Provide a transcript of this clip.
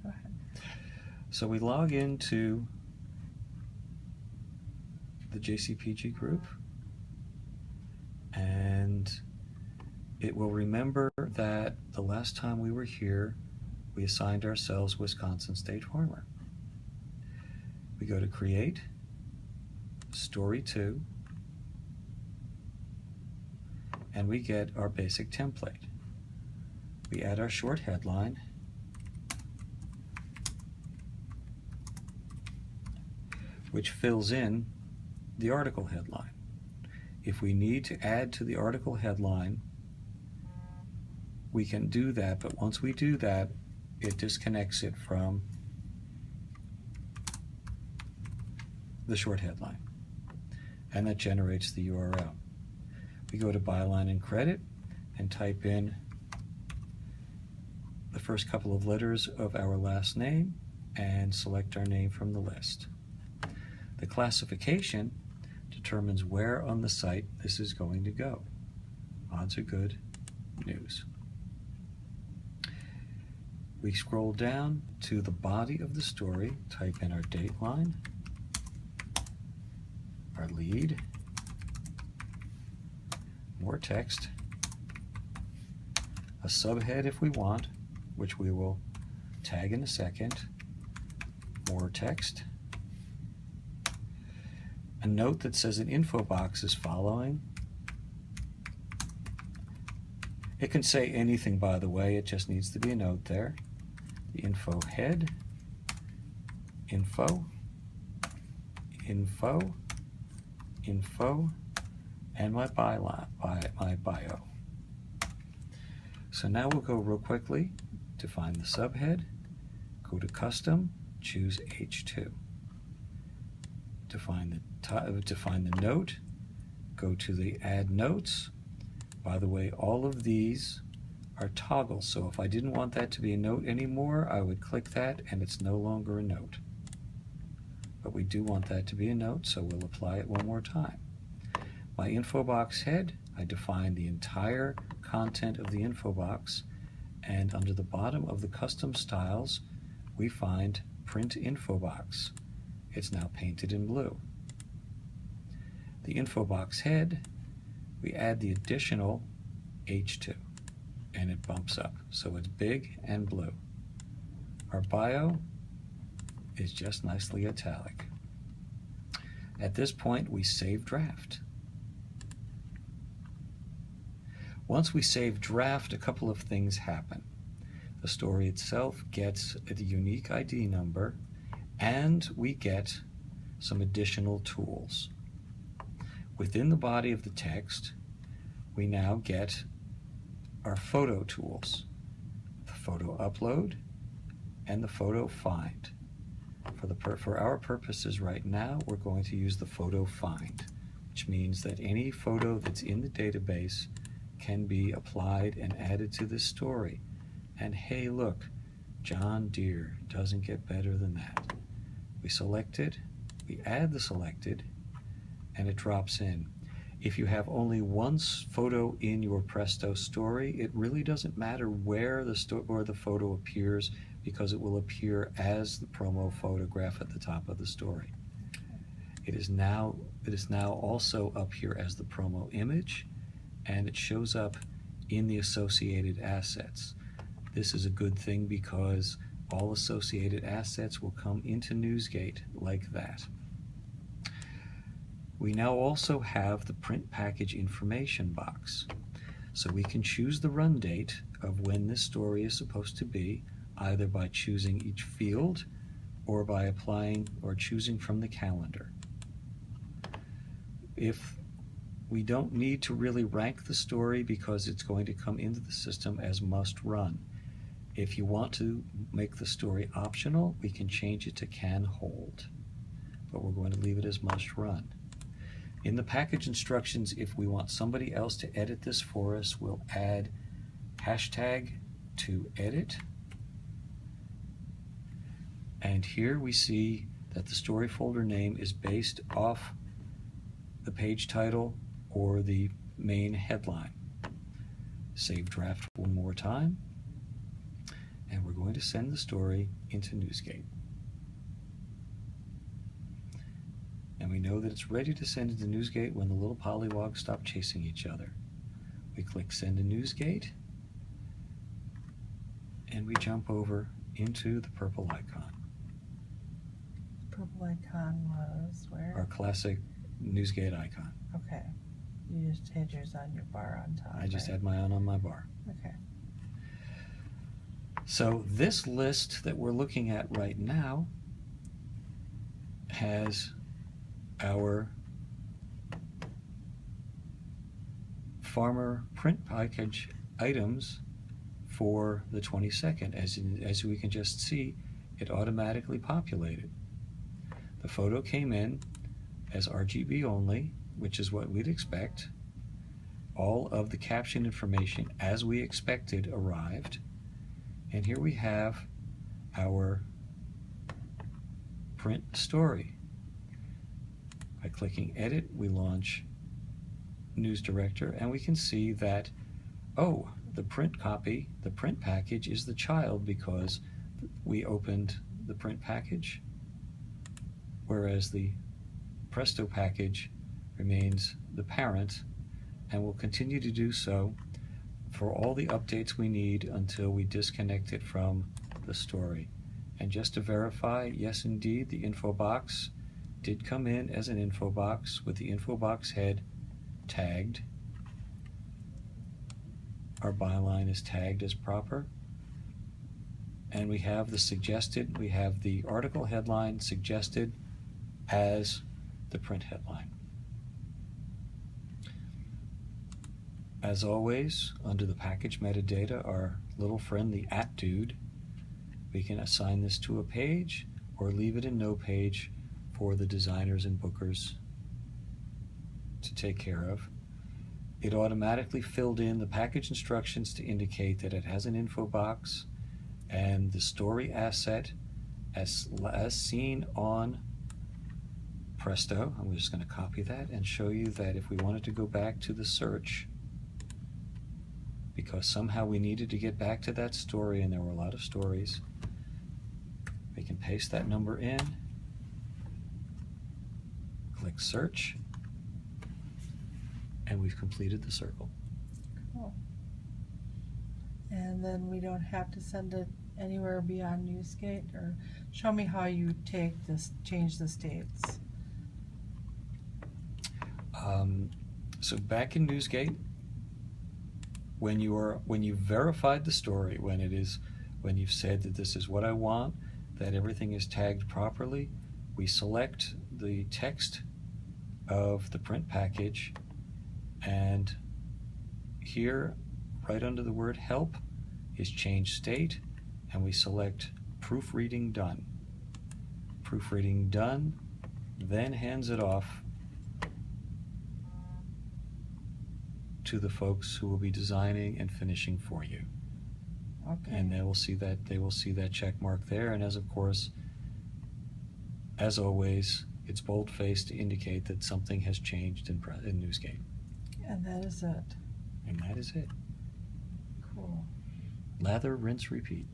go ahead. So we log into the JCPG group, and it will remember that the last time we were here, we assigned ourselves Wisconsin State Farmer. We go to Create, Story 2, and we get our basic template. We add our short headline, which fills in the article headline. If we need to add to the article headline, we can do that, but once we do that, it disconnects it from the short headline, and that generates the URL. We go to byline and credit and type in the first couple of letters of our last name and select our name from the list. The classification determines where on the site this is going to go. Odds are good, news. We scroll down to the body of the story, type in our dateline, our lead, more text, a subhead if we want, which we will tag in a second, more text, a note that says an info box is following. It can say anything, by the way, it just needs to be a note there. The info head, info, info, info, and my bio. So now we'll go real quickly to find the subhead, go to Custom, choose H2. To find the note, go to the Add Notes. By the way, all of these are toggles, so if I didn't want that to be a note anymore, I would click that and it's no longer a note. But we do want that to be a note, so we'll apply it one more time. My info box head, I define the entire content of the info box, and under the bottom of the custom styles, we find Print Info Box. It's now painted in blue. The info box head, we add the additional H2, and it bumps up, so it's big and blue. Our bio is just nicely italic. At this point, we save draft. Once we save draft, a couple of things happen. The story itself gets a unique ID number, and we get some additional tools. Within the body of the text, we now get our photo tools, the photo upload and the photo find. For our purposes right now, we're going to use the photo find, which means that any photo that's in the database can be applied and added to this story. And hey, look, John Deere doesn't get better than that. We select it, we add the selected, and it drops in. If you have only one photo in your Presto story, it really doesn't matter where the photo appears, because it will appear as the promo photograph at the top of the story. It is now also up here as the promo image, and it shows up in the associated assets. This is a good thing because all associated assets will come into Newsgate like that. We now also have the print package information box. So we can choose the run date of when this story is supposed to be, either by choosing each field or by applying or choosing from the calendar. If we don't need to really rank the story because it's going to come into the system as must run. If you want to make the story optional, we can change it to can hold, but we're going to leave it as must run. In the package instructions, if we want somebody else to edit this for us, we'll add hashtag to edit. And here we see that the story folder name is based off the page title or the main headline. Save draft one more time, and we're going going to send the story into Newsgate. And we know that it's ready to send into Newsgate when the little pollywogs stop chasing each other. We click Send to Newsgate, and we jump over into the purple icon. Purple icon was where? Our classic Newsgate icon. Okay. You just had yours on your bar on top. I just right? had my own on my bar. Okay. So this list that we're looking at right now has our farmer print package items for the 22nd. As we can just see, it automatically populated. The photo came in as RGB only, which is what we'd expect. All of the caption information, as we expected, arrived. And here we have our print story. By clicking Edit, we launch News Director, and we can see that, oh, the print copy, the print package is the child because we opened the print package, whereas the Presto package remains the parent and will continue to do so for all the updates we need until we disconnect it from the story. And just to verify, yes indeed, the info box did come in as an info box with the info box head tagged. Our byline is tagged as proper. And we have the article headline suggested as the print headline. As always, under the package metadata, our little friend, the @dude, we can assign this to a page or leave it in no page for the designers and bookers to take care of. It automatically filled in the package instructions to indicate that it has an info box and the story asset as seen on Presto. I'm just going to copy that and show you that if we wanted to go back to the search, because somehow we needed to get back to that story and there were a lot of stories, we can paste that number in, click search, and we've completed the circle. Cool. And then we don't have to send it anywhere beyond Newsgate, or show me how you change the states. So back in Newsgate, when you've verified the story, when you've said that this is what I want, that everything is tagged properly, we select the text of the print package, and here, right under the word help, is change state, and we select proofreading done. Proofreading done, then hands it off to the folks who will be designing and finishing for you. Okay. And they will see that check mark there, and of course, as always, it's bold-faced to indicate that something has changed in Newsgate. And that is it. And that is it. Cool. Lather, rinse, repeat.